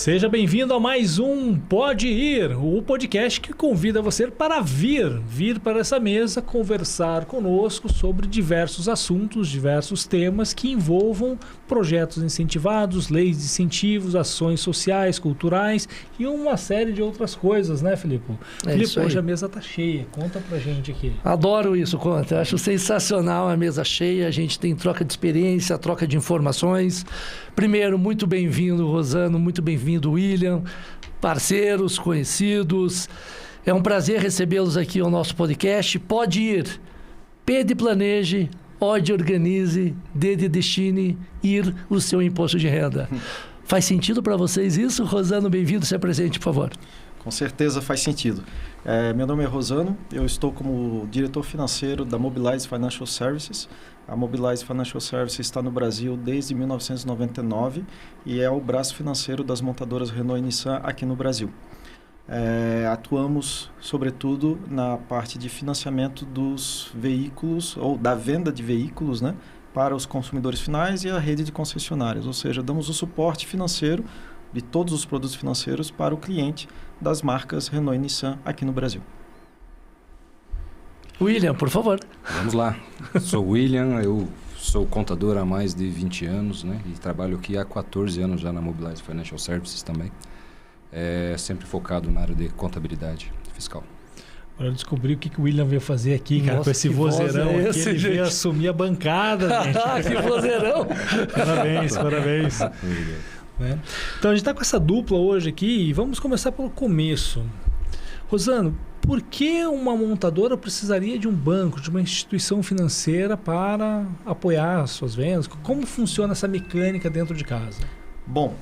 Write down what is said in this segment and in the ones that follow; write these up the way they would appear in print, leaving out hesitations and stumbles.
Seja bem-vindo a mais um Pode Ir, o podcast que convida você para vir para essa mesa conversar conosco sobre diversos assuntos, diversos temas que envolvam projetos incentivados, leis de incentivos, ações sociais, culturais e uma série de outras coisas, né, Filipe? Filipe, hoje a mesa está cheia. Conta pra gente aqui. Adoro isso, Conta. Acho sensacional a mesa cheia. A gente tem troca de experiência, troca de informações. Primeiro, muito bem-vindo, Rosano, muito bem-vindo, William, parceiros, conhecidos. É um prazer recebê-los aqui ao nosso podcast. Pode ir, P de planeje, O de organize, D de destine, ir o seu imposto de renda. Faz sentido para vocês isso? Rosano, bem-vindo, se apresente, por favor. Com certeza faz sentido. Meu nome é Rosano, eu estou como diretor financeiro da Mobilize Financial Services. A Mobilize Financial Services está no Brasil desde 1999 e é o braço financeiro das montadoras Renault e Nissan aqui no Brasil. Atuamos, sobretudo, na parte de financiamento dos veículos, ou da venda de veículos, né, para os consumidores finais e a rede de concessionárias, ou seja, damos o suporte financeiro de todos os produtos financeiros para o cliente das marcas Renault e Nissan aqui no Brasil. William, por favor. Vamos lá. Sou William, eu sou contador há mais de 20 anos, né? E trabalho aqui há 14 anos já na Mobilize Financial Services também. Sempre focado na área de contabilidade fiscal. Agora eu descobri o que o William veio fazer aqui, cara. Nossa, com esse vozeirão aqui, esse, ele veio assumir a bancada, gente. Que vozeirão! Parabéns. Né? Então a gente está com essa dupla hoje aqui e vamos começar pelo começo. Rosano, por que uma montadora precisaria de um banco, de uma instituição financeira para apoiar as suas vendas? Como funciona essa mecânica dentro de casa? Bom,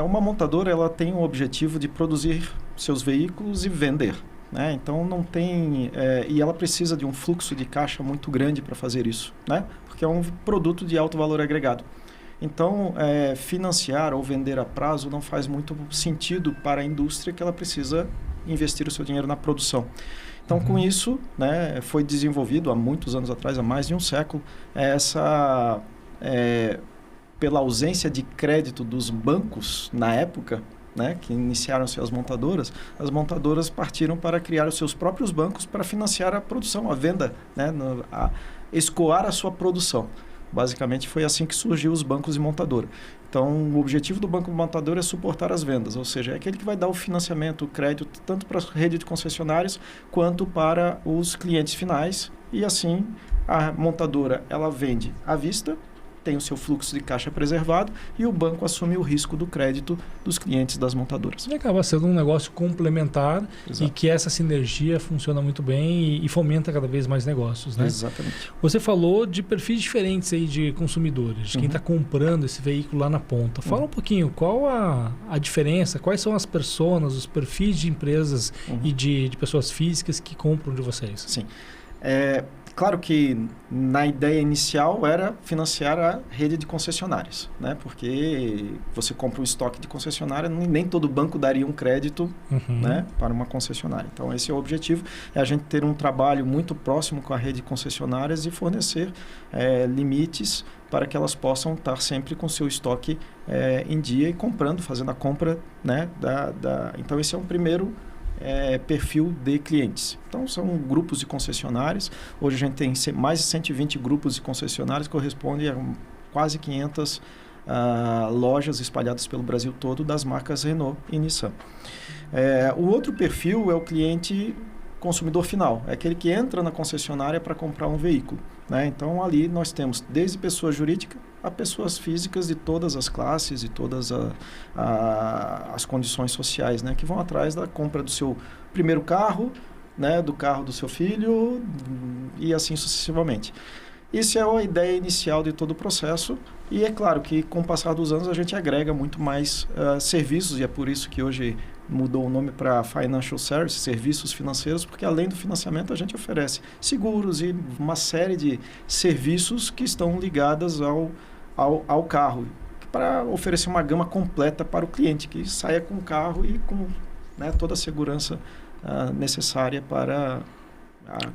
uma montadora ela tem o objetivo de produzir seus veículos e vender. Né? Então não tem... e ela precisa de um fluxo de caixa muito grande para fazer isso, né? Porque é um produto de alto valor agregado. Então, financiar ou vender a prazo não faz muito sentido para a indústria que ela precisa investir o seu dinheiro na produção. Então, com isso, né, foi desenvolvido há muitos anos atrás, há mais de um século, pela ausência de crédito dos bancos na época, né, que iniciaram-se as montadoras partiram para criar os seus próprios bancos para financiar a produção, a venda, né, escoar a sua produção. Basicamente foi assim que surgiu os bancos de montadora. Então, o objetivo do banco de montadora é suportar as vendas, ou seja, é aquele que vai dar o financiamento, o crédito, tanto para a rede de concessionários quanto para os clientes finais. E assim, a montadora ela vende à vista, tem o seu fluxo de caixa preservado e o banco assume o risco do crédito dos clientes das montadoras. E acaba sendo um negócio complementar. Exato. E que essa sinergia funciona muito bem e fomenta cada vez mais negócios, né? Exatamente. Você falou de perfis diferentes aí de consumidores, de quem está comprando esse veículo lá na ponta. Fala um pouquinho, qual a diferença, quais são as personas, os perfis de empresas e de pessoas físicas que compram de vocês? Sim. Claro que na ideia inicial era financiar a rede de concessionárias, né? Porque você compra um estoque de concessionária, nem todo banco daria um crédito, né, para uma concessionária. Então, esse é o objetivo, é a gente ter um trabalho muito próximo com a rede de concessionárias e fornecer limites para que elas possam estar sempre com seu estoque em dia e comprando, fazendo a compra, né, Então, esse é um primeiro perfil de clientes. Então, são grupos de concessionários. Hoje a gente tem mais de 120 grupos de concessionários, que corresponde a quase 500 lojas espalhadas pelo Brasil todo das marcas Renault e Nissan. O outro perfil é o cliente consumidor final, é aquele que entra na concessionária para comprar um veículo, né? Então, ali nós temos desde pessoa jurídica a pessoas físicas de todas as classes e todas as condições sociais, né, que vão atrás da compra do seu primeiro carro, né, do carro do seu filho e assim sucessivamente. Isso é a ideia inicial de todo o processo e é claro que com o passar dos anos a gente agrega muito mais serviços e é por isso que hoje mudou o nome para Financial Services, serviços financeiros, porque além do financiamento a gente oferece seguros e uma série de serviços que estão ligados ao carro, para oferecer uma gama completa para o cliente, que saia com o carro e com, né, toda a segurança necessária para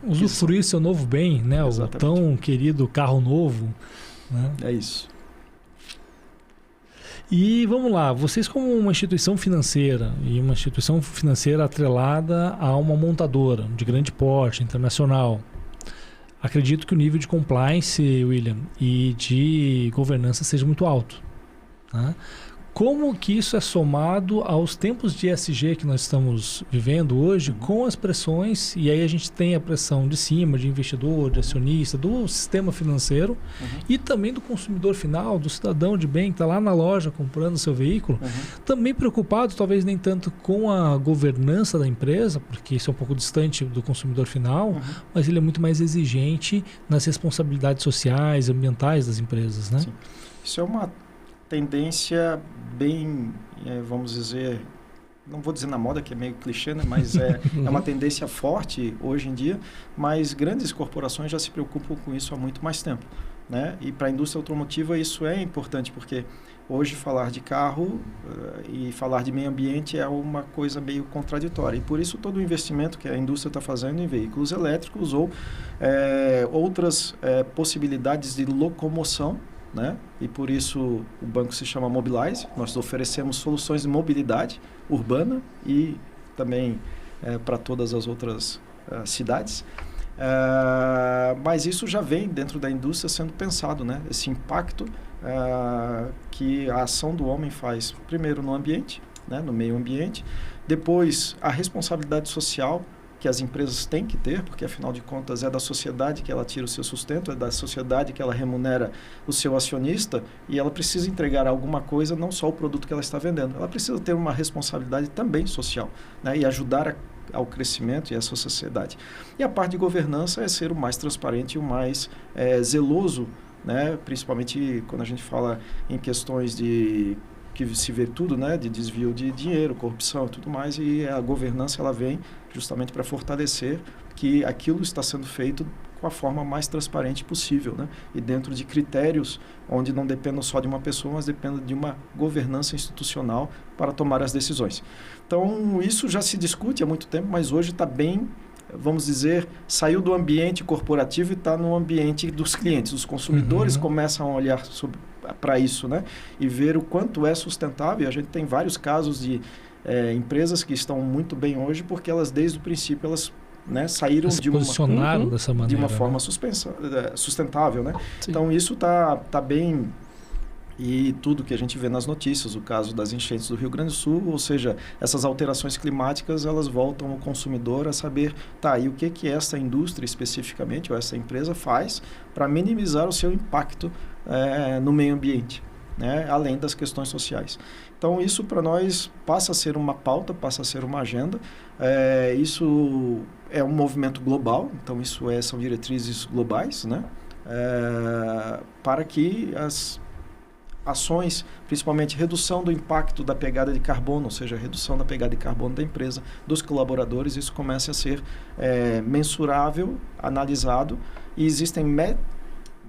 usufruir seu novo bem, né? O tão querido carro novo, né? É isso. E vamos lá, vocês como uma instituição financeira e uma instituição financeira atrelada a uma montadora de grande porte, internacional, acredito que o nível de compliance, William, e de governança seja muito alto, tá? Como que isso é somado aos tempos de ESG que nós estamos vivendo hoje, com as pressões, e aí a gente tem a pressão de cima, de investidor, de acionista, do sistema financeiro e também do consumidor final, do cidadão de bem que está lá na loja comprando seu veículo, também preocupado, talvez nem tanto com a governança da empresa, porque isso é um pouco distante do consumidor final, mas ele é muito mais exigente nas responsabilidades sociais, ambientais das empresas, né? Sim. Isso é uma tendência bem, vamos dizer, não vou dizer na moda, que é meio clichê, né? Mas é uma tendência forte hoje em dia, mas grandes corporações já se preocupam com isso há muito mais tempo, né? E para a indústria automotiva isso é importante, porque hoje falar de carro e falar de meio ambiente é uma coisa meio contraditória. E por isso todo o investimento que a indústria está fazendo em veículos elétricos ou outras possibilidades de locomoção, né? E por isso o banco se chama Mobilize. Nós oferecemos soluções de mobilidade urbana e também para todas as outras cidades. Mas isso já vem dentro da indústria sendo pensado, né? Esse impacto que a ação do homem faz, primeiro no ambiente, né? No meio ambiente, depois a responsabilidade social que as empresas têm que ter, porque afinal de contas é da sociedade que ela tira o seu sustento, é da sociedade que ela remunera o seu acionista, e ela precisa entregar alguma coisa, não só o produto que ela está vendendo. Ela precisa ter uma responsabilidade também social, né? E ajudar ao crescimento e a essa sociedade. E a parte de governança é ser o mais transparente e o mais zeloso, né? Principalmente quando a gente fala em questões de que se vê tudo, né, de desvio de dinheiro, corrupção e tudo mais, e a governança ela vem justamente para fortalecer que aquilo está sendo feito com a forma mais transparente possível, né, e dentro de critérios onde não dependam só de uma pessoa, mas dependam de uma governança institucional para tomar as decisões. Então, isso já se discute há muito tempo, mas hoje está bem, vamos dizer, saiu do ambiente corporativo e está no ambiente dos clientes. Os consumidores começam a olhar para isso, né? E ver o quanto é sustentável. A gente tem vários casos de empresas que estão muito bem hoje porque elas, desde o princípio, elas, né, saíram de uma, dessa maneira, de uma forma, né? Sustentável, né? Sim. Então, isso tá bem... E tudo que a gente vê nas notícias, o caso das enchentes do Rio Grande do Sul, ou seja, essas alterações climáticas, elas voltam ao consumidor a saber, e o que essa indústria especificamente, ou essa empresa faz para minimizar o seu impacto no meio ambiente, né? Além das questões sociais. Então, isso para nós passa a ser uma pauta, passa a ser uma agenda. Isso é um movimento global, então isso são diretrizes globais, né? Para que as ações, principalmente redução do impacto da pegada de carbono, ou seja, redução da pegada de carbono da empresa, dos colaboradores, isso comece a ser mensurável, analisado, e existem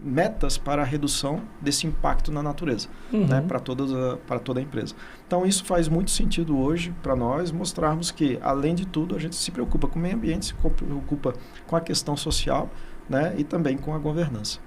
metas para a redução desse impacto na natureza, né, para toda a empresa. Então, isso faz muito sentido hoje para nós mostrarmos que, além de tudo, a gente se preocupa com o meio ambiente, se preocupa com a questão social, né, e também com a governança.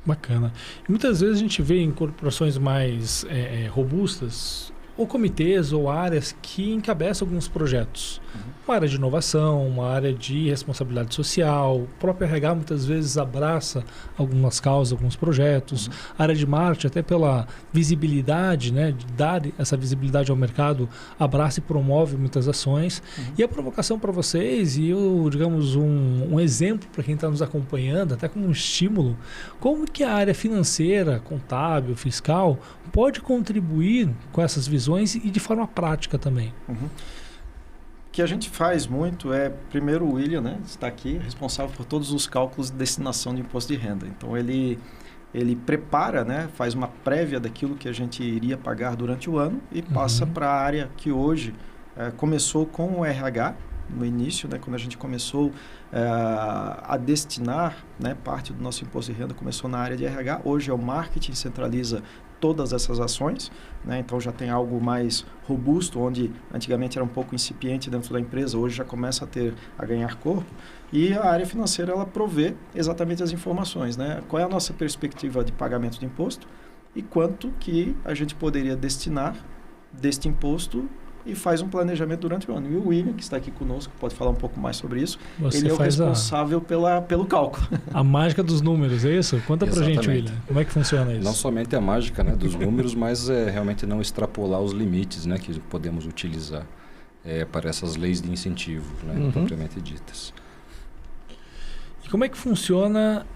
Bacana. E muitas vezes a gente vê em corporações mais robustas, ou comitês ou áreas que encabeçam alguns projetos. Uma área de inovação, uma área de responsabilidade social, o próprio RH muitas vezes abraça algumas causas, alguns projetos. A área de marketing, até pela visibilidade, né, de dar essa visibilidade ao mercado, abraça e promove muitas ações. E a provocação para vocês, e digamos, um exemplo para quem está nos acompanhando, até como um estímulo, como que a área financeira, contábil, fiscal, pode contribuir com essas visões e de forma prática também. O que a gente faz muito primeiro o William, né, está aqui, responsável por todos os cálculos de destinação de imposto de renda. Então, ele prepara, né, faz uma prévia daquilo que a gente iria pagar durante o ano e passa para a área que hoje começou com o RH, no início, né, quando a gente começou a destinar, né, parte do nosso imposto de renda começou na área de RH. Hoje é o marketing, centraliza todas essas ações, né? Então já tem algo mais robusto, onde antigamente era um pouco incipiente dentro da empresa, hoje já começa a ganhar corpo. E a área financeira, ela provê exatamente as informações, né? Qual é a nossa perspectiva de pagamento de imposto, e quanto que a gente poderia destinar deste imposto e faz um planejamento durante o ano. E o William, que está aqui conosco, pode falar um pouco mais sobre isso. Ele é o responsável pelo cálculo. A mágica dos números, é isso? Conta pra gente, William. Como é que funciona isso? Não somente a mágica, né, dos números, mas realmente não extrapolar os limites, né, que podemos utilizar para essas leis de incentivo, né, propriamente ditas. E como é que funciona?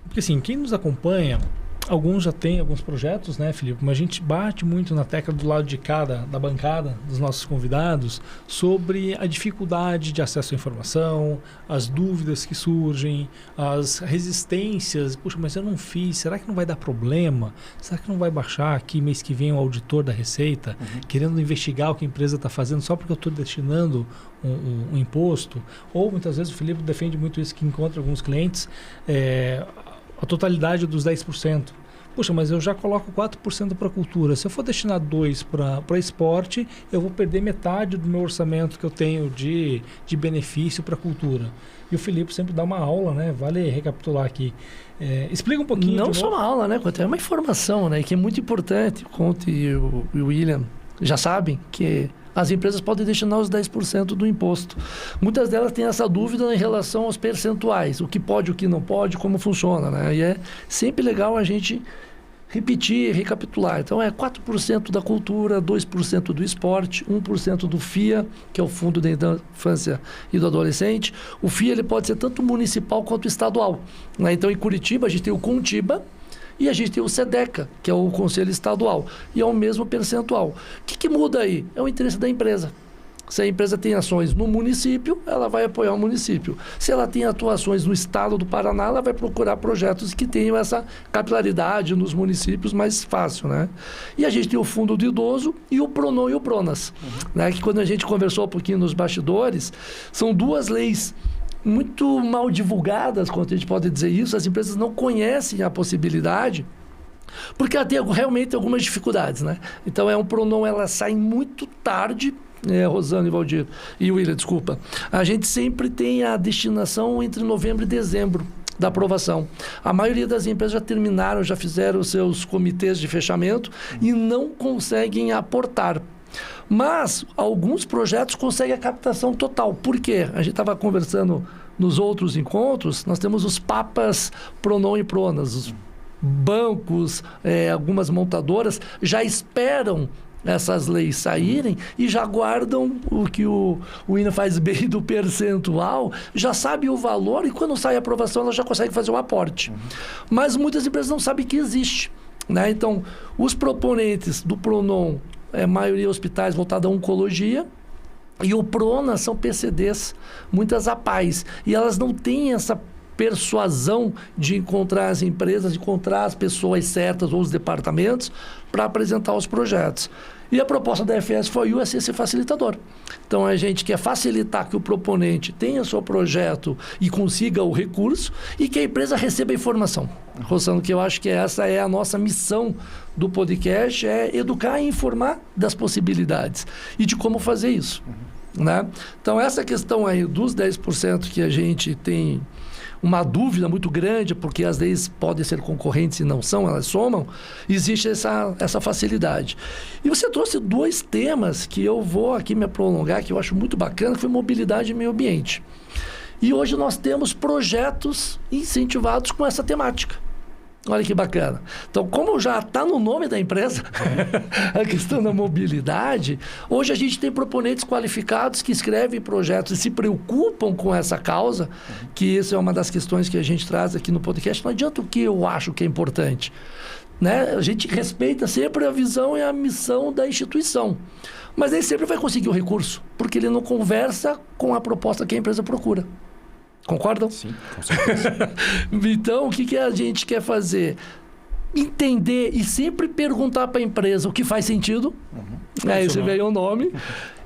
Porque assim, quem nos acompanha, alguns já têm alguns projetos, né, Felipe? Mas a gente bate muito na tecla do lado de cada, da bancada dos nossos convidados, sobre a dificuldade de acesso à informação, as dúvidas que surgem, as resistências. Puxa, mas eu não fiz, será que não vai dar problema? Será que não vai baixar aqui mês que vem o auditor da Receita, querendo investigar o que a empresa está fazendo só porque eu estou destinando um imposto? Ou muitas vezes o Felipe defende muito isso, que encontra alguns clientes, a totalidade dos 10%. Puxa, mas eu já coloco 4% para cultura. Se eu for destinar 2% para esporte, eu vou perder metade do meu orçamento que eu tenho de benefício para cultura. E o Felipe sempre dá uma aula, né? Vale recapitular aqui. Explica um pouquinho. Não só uma aula, né? É uma informação, né? Que é muito importante. O Conte e o William já sabem que as empresas podem destinar os 10% do imposto. Muitas delas têm essa dúvida em relação aos percentuais, o que pode, o que não pode, como funciona, né? E é sempre legal a gente repetir e recapitular. Então, 4% da cultura, 2% do esporte, 1% do FIA, que é o Fundo da Infância e do Adolescente. O FIA ele pode ser tanto municipal quanto estadual, né? Então, em Curitiba, a gente tem o Contiba, e a gente tem o SEDECA, que é o Conselho Estadual, e é o mesmo percentual. O que muda aí? É o interesse da empresa. Se a empresa tem ações no município, ela vai apoiar o município. Se ela tem atuações no estado do Paraná, ela vai procurar projetos que tenham essa capilaridade nos municípios mais fácil, né? E a gente tem o Fundo do Idoso e o PRONON e o PRONAS, né? Que quando a gente conversou um pouquinho nos bastidores, são duas leis muito mal divulgadas, quando a gente pode dizer isso. As empresas não conhecem a possibilidade, porque ela tem realmente algumas dificuldades, né? Então, um PRONON, ela sai muito tarde, Rosana e Valdir, e William, desculpa. A gente sempre tem a destinação entre novembro e dezembro da aprovação. A maioria das empresas já terminaram, já fizeram os seus comitês de fechamento e não conseguem aportar. Mas alguns projetos conseguem a captação total. Por quê? A gente estava conversando nos outros encontros, nós temos os papas PRONON e PRONAS, os bancos, algumas montadoras já esperam essas leis saírem e já guardam o que o William faz bem do percentual, já sabe o valor e quando sai a aprovação ela já consegue fazer um aporte. Mas muitas empresas não sabem que existe, né? Então, os proponentes do PRONON, maioria hospitais voltados à oncologia, e o PRONAS são PCDs, muitas APAES, e elas não têm essa persuasão de encontrar as empresas, de encontrar as pessoas certas ou os departamentos para apresentar os projetos. E a proposta da FS4U é ser esse facilitador. Então, a gente quer facilitar que o proponente tenha seu projeto e consiga o recurso e que a empresa receba a informação. Rosano, que eu acho que essa é a nossa missão do podcast, é educar e informar das possibilidades e de como fazer isso, né? Então, essa questão aí dos 10% que a gente tem uma dúvida muito grande, porque as leis podem ser concorrentes e não são, elas somam, existe essa facilidade. E você trouxe dois temas que eu vou aqui me prolongar, que eu acho muito bacana, que foi mobilidade e meio ambiente. E hoje nós temos projetos incentivados com essa temática. Olha que bacana. Então, como já está no nome da empresa, a questão da mobilidade, hoje a gente tem proponentes qualificados que escrevem projetos e se preocupam com essa causa, que isso é uma das questões que a gente traz aqui no podcast. Não adianta o que eu acho que é importante, né? A gente respeita sempre a visão e a missão da instituição, mas ele sempre vai conseguir o recurso, porque ele não conversa com a proposta que a empresa procura. Concordam? Sim, com certeza. Então, o que a gente quer fazer? Entender e sempre perguntar para a empresa o que faz sentido. Aí você veio o nome.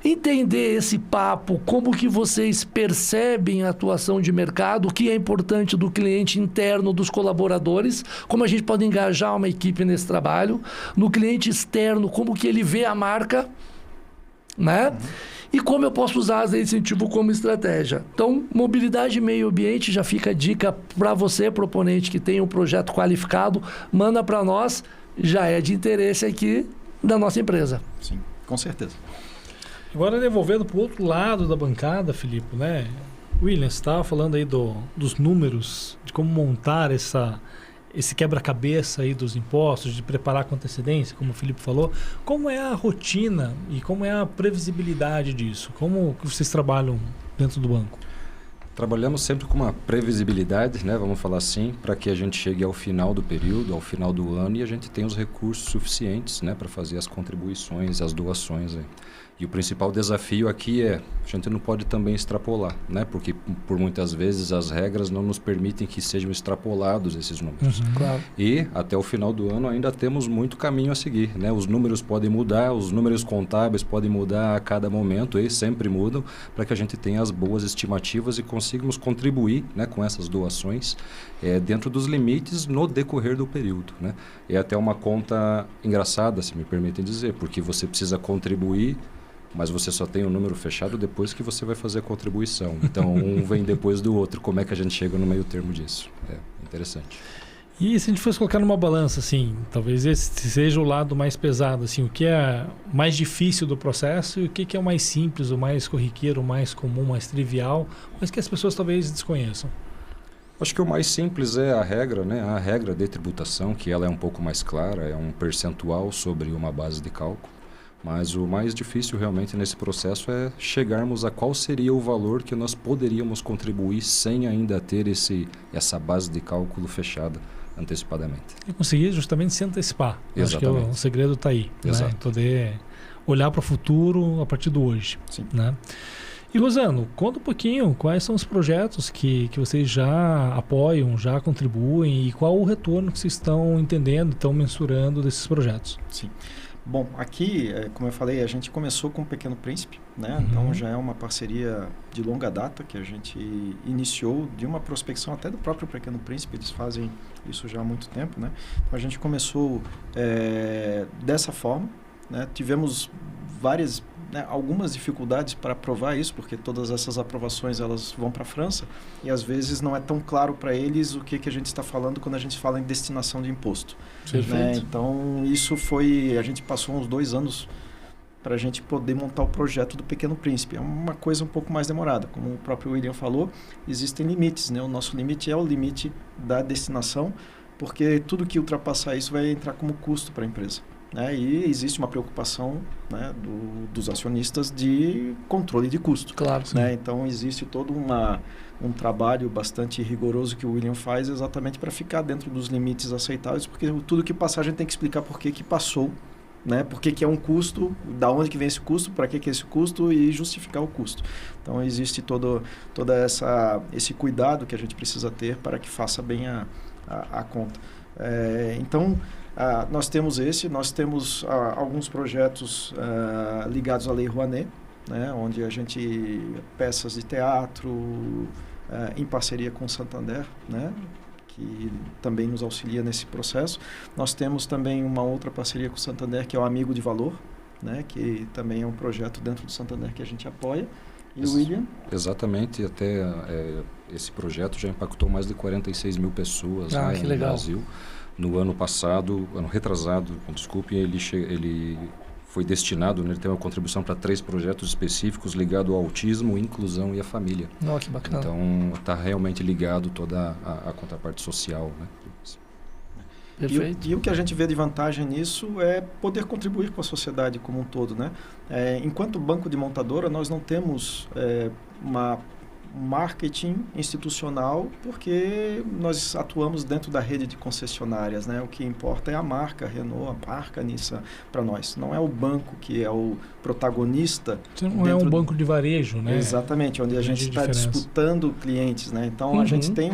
Entender esse papo, como que vocês percebem a atuação de mercado, o que é importante do cliente interno, dos colaboradores, como a gente pode engajar uma equipe nesse trabalho. No cliente externo, como que ele vê a marca, né? E como eu posso usar as leis de incentivo como estratégia. Então, mobilidade e meio ambiente, já fica a dica para você, proponente, que tem um projeto qualificado, manda para nós, já é de interesse aqui da nossa empresa. Sim, com certeza. Agora, devolvendo para o outro lado da bancada, Filipe, né? William, você estava falando aí dos números, de como montar esse quebra-cabeça aí dos impostos, de preparar com antecedência, como o Filipe falou. Como é a rotina e como é a previsibilidade disso? Como que vocês trabalham dentro do banco? Trabalhamos sempre com uma previsibilidade, né, vamos falar assim, para que a gente chegue ao final do período, ao final do ano, e a gente tenha os recursos suficientes, né, para fazer as contribuições, as doações aí. E o principal desafio aqui é, a gente não pode também extrapolar, né? Porque por muitas vezes as regras não nos permitem que sejam extrapolados esses números. Claro. E até o final do ano ainda temos muito caminho a seguir, né? Os números podem mudar, os números contábeis podem mudar a cada momento e sempre mudam, para que a gente tenha as boas estimativas e consigamos contribuir, né, com essas doações dentro dos limites no decorrer do período, né? É até uma conta engraçada, se me permitem dizer, porque você precisa contribuir, mas você só tem o número fechado depois que você vai fazer a contribuição. Então, um vem depois do outro. Como é que a gente chega no meio termo disso? É interessante. E se a gente fosse colocar numa balança, assim, talvez esse seja o lado mais pesado, assim, o que é mais difícil do processo e o que é o mais simples, o mais corriqueiro, o mais comum, o mais trivial, mas que as pessoas talvez desconheçam? Acho que o mais simples é a regra, né? A regra de tributação, que ela é um pouco mais clara, é um percentual sobre uma base de cálculo. Mas o mais difícil realmente nesse processo é chegarmos a qual seria o valor que nós poderíamos contribuir sem ainda ter essa base de cálculo fechada antecipadamente. E conseguir justamente se antecipar. Exatamente. Acho que o segredo está aí. Exato. Né? Poder olhar para o futuro a partir do hoje. Sim. Né? E Rosano, conta um pouquinho quais são os projetos que vocês já apoiam, já contribuem e qual o retorno que vocês estão entendendo, estão mensurando desses projetos. Sim. Bom, aqui, como eu falei, a gente começou com o Pequeno Príncipe, né? Então já é uma parceria de longa data que a gente iniciou de uma prospecção até do próprio Pequeno Príncipe, eles fazem isso já há muito tempo, né? Então a gente começou dessa forma, né? Tivemos algumas dificuldades para aprovar isso, porque todas essas aprovações elas vão para a França e às vezes não é tão claro para eles o que a gente está falando quando a gente fala em destinação de imposto. Né? Então isso a gente passou uns 2 anos para a gente poder montar o projeto do Pequeno Príncipe. É uma coisa um pouco mais demorada, como o próprio William falou, existem limites, né? O nosso limite é o limite da destinação, porque tudo que ultrapassar isso vai entrar como custo para a empresa. Né? E existe uma preocupação, né, dos acionistas de controle de custo. Claro. Né? Então, existe todo um trabalho bastante rigoroso que o William faz exatamente para ficar dentro dos limites aceitáveis, porque tudo que passar a gente tem que explicar por que passou, né? Por que é um custo, da onde que vem esse custo, para que é esse custo e justificar o custo. Então, existe todo esse cuidado que a gente precisa ter para que faça bem a conta. Nós temos alguns projetos ligados à Lei Rouanet, né, onde a gente, peças de teatro, em parceria com o Santander, né, que também nos auxilia nesse processo. Nós temos também uma outra parceria com o Santander, que é o Amigo de Valor, né, que também é um projeto dentro do Santander que a gente apoia. E o William? Exatamente, até esse projeto já impactou mais de 46 mil pessoas no Brasil. No ano retrasado, ele foi destinado, né, ele tem uma contribuição para 3 projetos específicos ligados ao autismo, inclusão e a família. Oh, que bacana. Então, está realmente ligado toda a contraparte social, né? Perfeito. E o que a gente vê de vantagem nisso é poder contribuir com a sociedade como um todo, né? Enquanto banco de montadora, nós não temos marketing institucional, porque nós atuamos dentro da rede de concessionárias, né? O que importa é a marca Renault, a marca Nissan para nós. Não é o banco que é o protagonista. Não é um banco de varejo, né? Exatamente, onde a gente está disputando clientes, né? Então a gente tem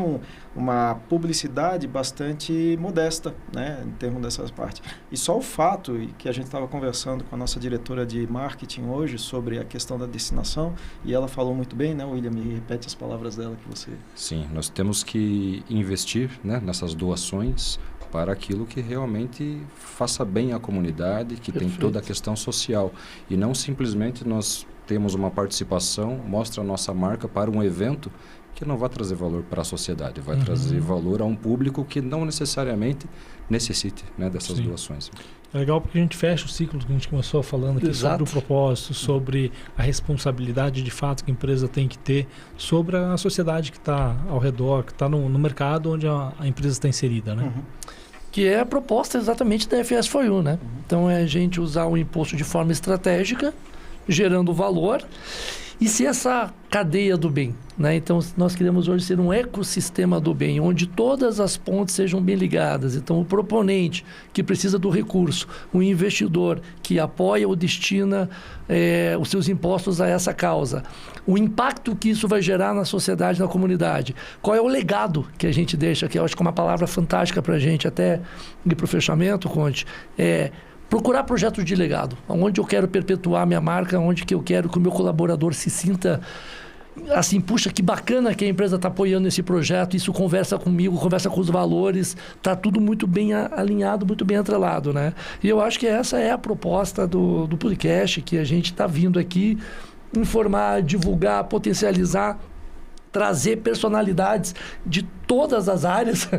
uma publicidade bastante modesta, né? Em termos dessas partes. E só o fato que a gente estava conversando com a nossa diretora de marketing hoje sobre a questão da destinação, e ela falou muito bem, né, William? Me repete as palavras dela que você... Sim, nós temos que investir, né, nessas doações para aquilo que realmente faça bem à comunidade, que tem toda a questão social. E não simplesmente nós temos uma participação, mostra a nossa marca para um evento que não vai trazer valor para a sociedade, vai trazer valor a um público que não necessariamente necessite, né, dessas doações. É legal porque a gente fecha o ciclo que a gente começou falando aqui sobre o propósito, sobre a responsabilidade de fato que a empresa tem que ter, sobre a sociedade que está ao redor, que está no mercado onde a empresa está inserida, né? Que é a proposta exatamente da FS4U, né? Então é a gente usar o imposto de forma estratégica, gerando valor, e ser essa cadeia do bem, né? Então nós queremos hoje ser um ecossistema do bem, onde todas as pontes sejam bem ligadas. Então o proponente que precisa do recurso, o investidor que apoia ou destina os seus impostos a essa causa, o impacto que isso vai gerar na sociedade, na comunidade, qual é o legado que a gente deixa, que eu acho que é uma palavra fantástica para a gente, até ir para o fechamento, Conte, procurar projetos de legado, onde eu quero perpetuar minha marca, onde que eu quero que o meu colaborador se sinta assim, puxa, que bacana que a empresa está apoiando esse projeto, isso conversa comigo, conversa com os valores, está tudo muito bem alinhado, muito bem atrelado, né? E eu acho que essa é a proposta do podcast, que a gente está vindo aqui informar, divulgar, potencializar, trazer personalidades de todas as áreas.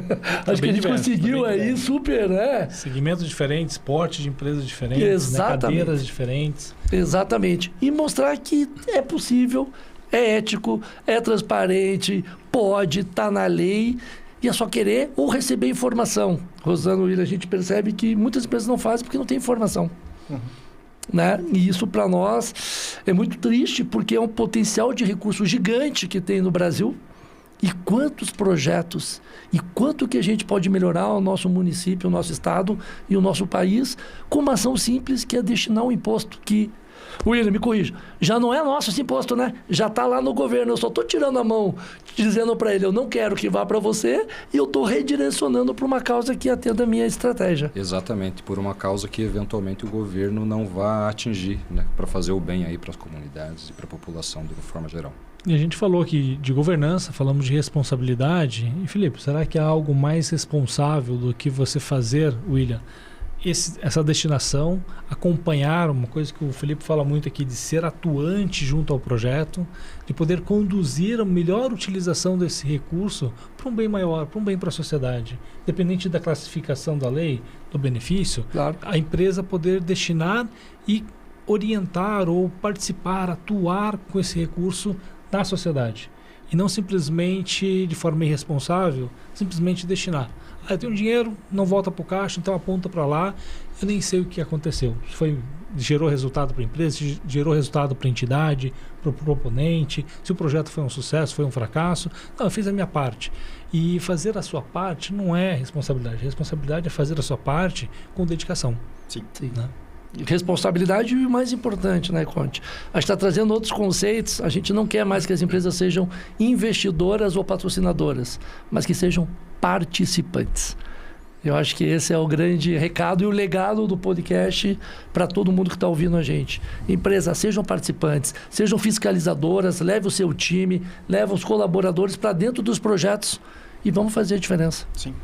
Acho que a gente conseguiu aí super, né? Segmentos diferentes, portes de empresas diferentes, né? Cadeiras diferentes. Exatamente. E mostrar que é possível, é ético, é transparente, pode, está na lei, e é só querer ou receber informação. Rosana, William, a gente percebe que muitas empresas não fazem porque não tem informação. Né? E isso para nós é muito triste, porque é um potencial de recurso gigante que tem no Brasil. E quantos projetos e quanto que a gente pode melhorar o nosso município, o nosso estado e o nosso país com uma ação simples, que é destinar um imposto que, William, me corrija, já não é nosso esse imposto, né? Já está lá no governo, eu só estou tirando a mão, dizendo para ele, eu não quero que vá para você, e eu estou redirecionando para uma causa que atenda a minha estratégia. Exatamente, por uma causa que eventualmente o governo não vai atingir, né? Para fazer o bem aí para as comunidades e para a população de uma forma geral. E a gente falou aqui de governança, falamos de responsabilidade. E, Felipe, será que há algo mais responsável do que você fazer, William, essa destinação, acompanhar, uma coisa que o Felipe fala muito aqui, de ser atuante junto ao projeto, de poder conduzir a melhor utilização desse recurso para um bem maior, para um bem para a sociedade. Independente da classificação da lei, do benefício, claro, a empresa poder destinar e orientar ou participar, atuar com esse recurso na sociedade. E não simplesmente de forma irresponsável, simplesmente destinar. Eu tenho dinheiro, não volta para o caixa, então aponta para lá, eu nem sei o que aconteceu. Gerou resultado para a empresa, gerou resultado para a entidade, para o proponente, se o projeto foi um sucesso, foi um fracasso. Não, eu fiz a minha parte. E fazer a sua parte não é responsabilidade. Responsabilidade é fazer a sua parte com dedicação. Sim. Né? Responsabilidade e o mais importante, né, Conte? A gente está trazendo outros conceitos. A gente não quer mais que as empresas sejam investidoras ou patrocinadoras, mas que sejam participantes. Eu acho que esse é o grande recado e o legado do podcast para todo mundo que está ouvindo a gente. Empresas, sejam participantes, sejam fiscalizadoras, leve o seu time, leve os colaboradores para dentro dos projetos e vamos fazer a diferença. Sim.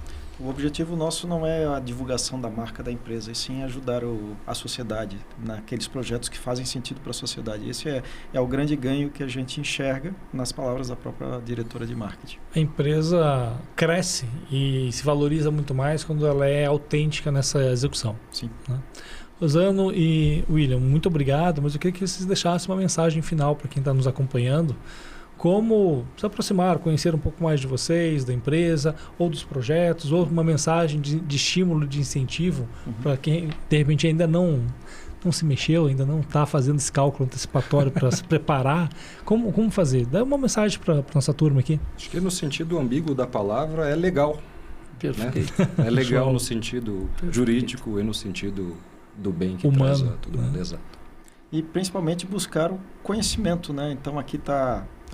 O objetivo nosso não é a divulgação da marca da empresa, e sim ajudar a sociedade naqueles projetos que fazem sentido para a sociedade. Esse é o grande ganho que a gente enxerga nas palavras da própria diretora de marketing. A empresa cresce e se valoriza muito mais quando ela é autêntica nessa execução. Sim. Né? Rosano e William, muito obrigado, mas eu queria que vocês deixassem uma mensagem final para quem está nos acompanhando. Como se aproximar, conhecer um pouco mais de vocês, da empresa, ou dos projetos, ou uma mensagem de estímulo, de incentivo, para quem, de repente, ainda não se mexeu, ainda não está fazendo esse cálculo antecipatório para se preparar. Como fazer? Dá uma mensagem para a nossa turma aqui. Acho que no sentido ambíguo da palavra é legal. Perfeito. Né? É legal no sentido jurídico e no sentido do bem que humano, preza tudo. né? Exato. E principalmente buscar o conhecimento, né? Então aqui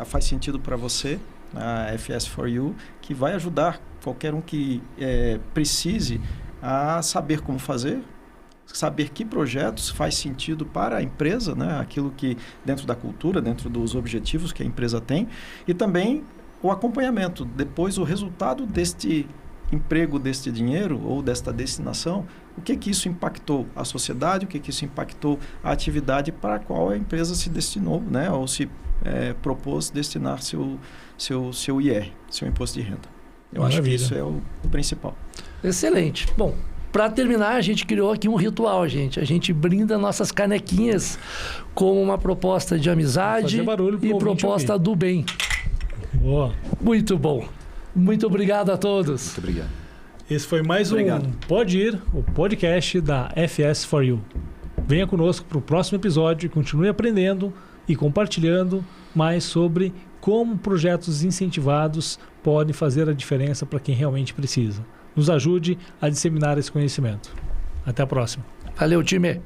faz sentido para você, a FS4U, que vai ajudar qualquer um que precise a saber como fazer, saber que projetos faz sentido para a empresa, né? Aquilo que dentro da cultura, dentro dos objetivos que a empresa tem, e também o acompanhamento, depois o resultado deste emprego deste dinheiro ou desta destinação, o que isso impactou a sociedade, o que isso impactou a atividade para a qual a empresa se destinou, né? Ou se propôs destinar seu IR, seu imposto de renda. Eu acho que isso é o principal. Excelente. Bom, para terminar, a gente criou aqui um ritual, gente. A gente brinda nossas canequinhas com uma proposta de amizade e proposta do bem. Boa. Muito bom. Muito obrigado a todos. Muito obrigado. Esse foi mais um Pode Ir, o podcast da FS4U. Venha conosco para o próximo episódio e continue aprendendo e compartilhando mais sobre como projetos incentivados podem fazer a diferença para quem realmente precisa. Nos ajude a disseminar esse conhecimento. Até a próxima. Valeu, time.